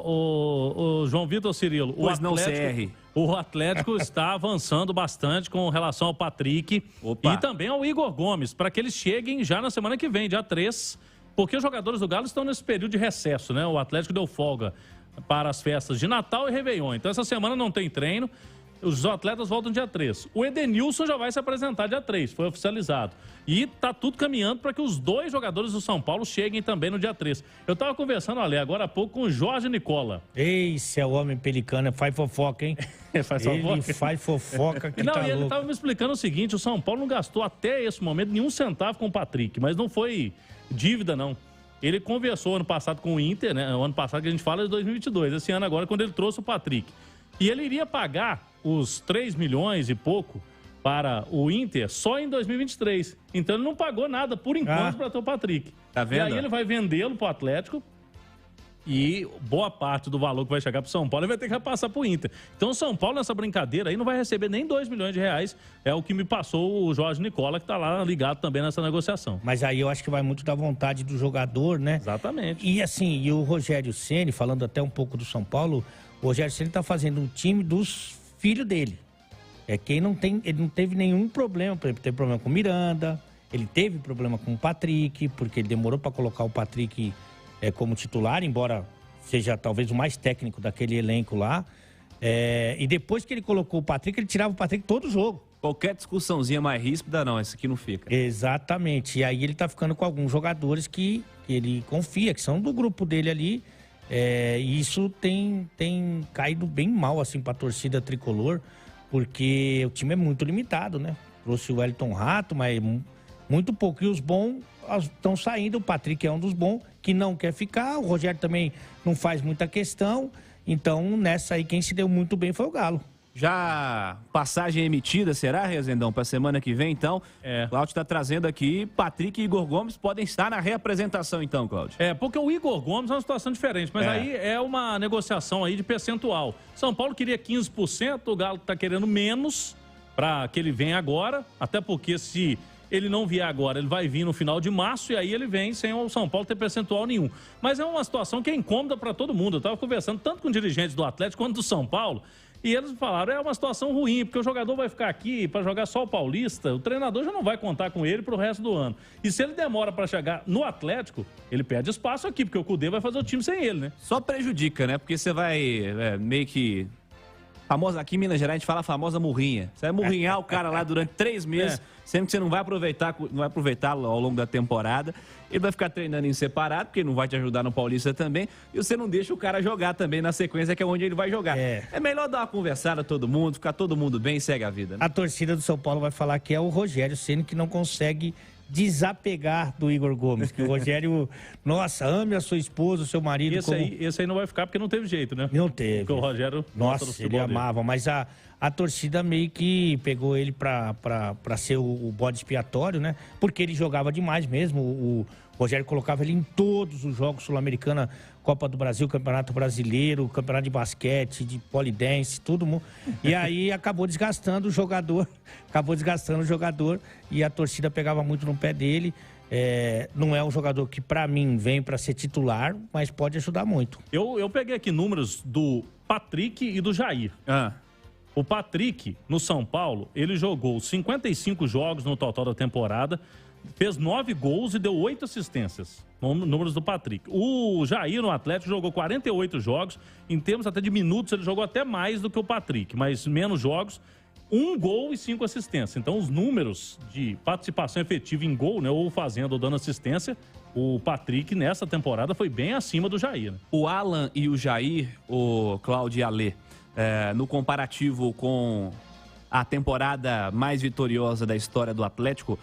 O João Vitor Cirilo, o Atlético está avançando bastante com relação ao Patrick e também ao Igor Gomes, para que eles cheguem já na semana que vem, dia 3, porque os jogadores do Galo estão nesse período de recesso, né? O Atlético deu folga para as festas de Natal e Réveillon. Então, essa semana não tem treino. Os atletas voltam dia 3. O Edenilson já vai se apresentar dia 3, foi oficializado. E tá tudo caminhando para que os dois jogadores do São Paulo cheguem também no dia 3. Eu tava conversando, Ale, agora há pouco com o Jorge Nicola. Esse é o homem pelicano, faz fofoca, hein? Ele faz fofoca que não, tá e ele louco. tava me explicando o seguinte, o São Paulo não gastou até esse momento nenhum centavo com o Patrick, mas não foi dívida, não. Ele conversou ano passado com o Inter, né? O ano passado que a gente fala é de 2022, esse ano agora, quando ele trouxe o Patrick. E ele iria pagar os 3 milhões e pouco para o Inter só em 2023. Então ele não pagou nada por enquanto para ter o Patrick. Tá vendo? E aí ele vai vendê-lo para o Atlético e boa parte do valor que vai chegar para o São Paulo ele vai ter que repassar para o Inter. Então o São Paulo nessa brincadeira aí não vai receber nem 2 milhões de reais. É o que me passou o Jorge Nicola, que está lá ligado também nessa negociação. Mas aí eu acho que vai muito da vontade do jogador, né? Exatamente. E assim, e o Rogério Ceni, falando até um pouco do São Paulo, o Rogério Ceni está fazendo um time dos filhos dele. É quem não tem, ele não teve nenhum problema, por exemplo, teve problema com o Miranda, ele teve problema com o Patrick, porque ele demorou para colocar o Patrick como titular, embora seja talvez o mais técnico daquele elenco lá. E depois que ele colocou o Patrick, ele tirava o Patrick todo jogo. Qualquer discussãozinha mais ríspida, não, essa aqui não fica. Exatamente. E aí ele tá ficando com alguns jogadores que ele confia, que são do grupo dele ali. E isso tem caído bem mal assim para a torcida tricolor, porque o time é muito limitado, né? Trouxe o Wellington Rato, mas muito pouco. E os bons estão saindo. O Patrick é um dos bons que não quer ficar. O Rogério também não faz muita questão. Então, nessa aí, quem se deu muito bem foi o Galo. Já passagem emitida, será, Rezendão, para a semana que vem, então? Cláudio está trazendo aqui, Patrick e Igor Gomes podem estar na reapresentação, então, Cláudio. Porque o Igor Gomes é uma situação diferente, mas aí é uma negociação aí de percentual. São Paulo queria 15%, o Galo está querendo menos para que ele venha agora, até porque se ele não vier agora, ele vai vir no final de março e aí ele vem sem o São Paulo ter percentual nenhum. Mas é uma situação que é incômoda para todo mundo. Eu estava conversando tanto com dirigentes do Atlético quanto do São Paulo, e eles falaram, é uma situação ruim, porque o jogador vai ficar aqui para jogar só o Paulista, o treinador já não vai contar com ele para o resto do ano. E se ele demora para chegar no Atlético, ele perde espaço aqui, porque o Cudê vai fazer o time sem ele, né? Só prejudica, né? Porque você vai meio que... Famosa, aqui em Minas Gerais a gente fala a famosa murrinha. Você vai murrinhar o cara lá durante 3 meses, sendo que você não vai aproveitá-lo ao longo da temporada. Ele vai ficar treinando em separado, porque ele não vai te ajudar no Paulista também. E você não deixa o cara jogar também na sequência, que é onde ele vai jogar. É melhor dar uma conversada a todo mundo, ficar todo mundo bem e segue a vida, né? A torcida do São Paulo vai falar que é o Rogério Ceni que não consegue desapegar do Igor Gomes, que o Rogério, nossa, ame a sua esposa, o seu marido. Esse aí não vai ficar porque não teve jeito, né? Não teve. Porque o Rogério... Nossa, ele amava, mas a torcida meio que pegou ele pra ser o bode expiatório, né? Porque ele jogava demais mesmo. O Rogério colocava ele em todos os jogos Sul-Americana, Copa do Brasil, Campeonato Brasileiro, Campeonato de Basquete, de Polidense, tudo. E aí acabou desgastando o jogador, e a torcida pegava muito no pé dele. Não é um jogador que, pra mim, vem pra ser titular, mas pode ajudar muito. Eu peguei aqui números do Patrick e do Jair. O Patrick, no São Paulo, ele jogou 55 jogos no total da temporada, fez 9 gols e deu 8 assistências. Números do Patrick. O Jair, no Atlético, jogou 48 jogos. Em termos até de minutos, ele jogou até mais do que o Patrick, mas menos jogos. 1 gol e 5 assistências. Então, os números de participação efetiva em gol, né, ou fazendo ou dando assistência, o Patrick, nessa temporada, foi bem acima do Jair. Né? O Alan e o Jair, o Cláudio e Alê, no comparativo com a temporada mais vitoriosa da história do Atlético,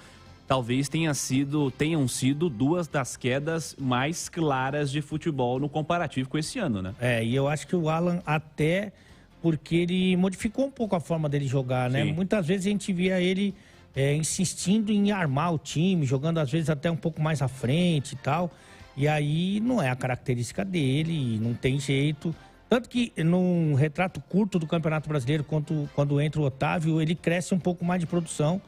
talvez tenham sido 2 das quedas mais claras de futebol no comparativo com esse ano, né? E eu acho que o Alan até... porque ele modificou um pouco a forma dele jogar, né? Sim. Muitas vezes a gente via ele insistindo em armar o time, jogando às vezes até um pouco mais à frente e tal. E aí não é a característica dele, não tem jeito. Tanto que num retrato curto do Campeonato Brasileiro, quando entra o Otávio, ele cresce um pouco mais de produção.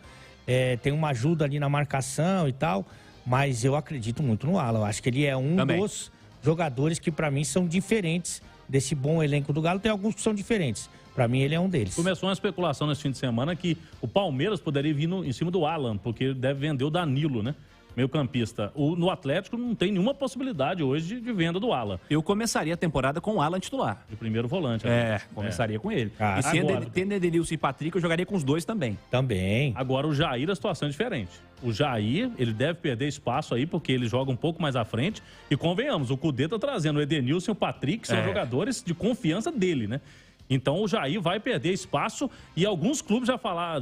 Tem uma ajuda ali na marcação e tal, mas eu acredito muito no Alan. Eu acho que ele é um dos jogadores que, para mim, são diferentes desse bom elenco do Galo, tem alguns que são diferentes. Para mim, ele é um deles. Começou uma especulação nesse fim de semana que o Palmeiras poderia vir em cima do Alan, porque ele deve vender o Danilo, né? Meio campista. No Atlético não tem nenhuma possibilidade hoje de venda do Alan. Eu começaria a temporada com o Alan titular. De primeiro volante. Começaria com ele. Ah, e tendo Edenilson e Patrick, eu jogaria com os dois também. Também. Agora o Jair, a situação é diferente. O Jair, ele deve perder espaço aí, porque ele joga um pouco mais à frente. E convenhamos, o Cudê tá trazendo o Edenilson e o Patrick, que são jogadores de confiança dele, né? Então o Jair vai perder espaço e alguns clubes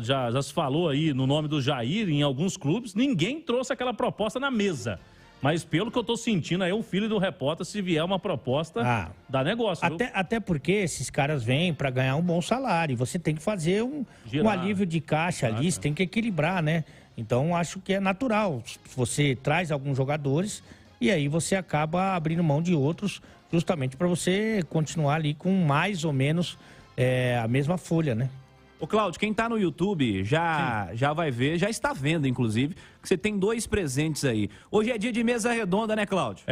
já se falou aí no nome do Jair, em alguns clubes, ninguém trouxe aquela proposta na mesa. Mas pelo que eu tô sentindo aí, o filho do repórter, se vier uma proposta, dá negócio. Até porque esses caras vêm para ganhar um bom salário. Você tem que fazer um alívio de caixa ali, você tem que equilibrar, né? Então acho que é natural. Você traz alguns jogadores e aí você acaba abrindo mão de outros, justamente para você continuar ali com mais ou menos a mesma folha, né? Ô, Cláudio, quem tá no YouTube já vai ver, já está vendo, inclusive, que você tem 2 presentes aí. Hoje é dia de mesa redonda, né, Cláudio?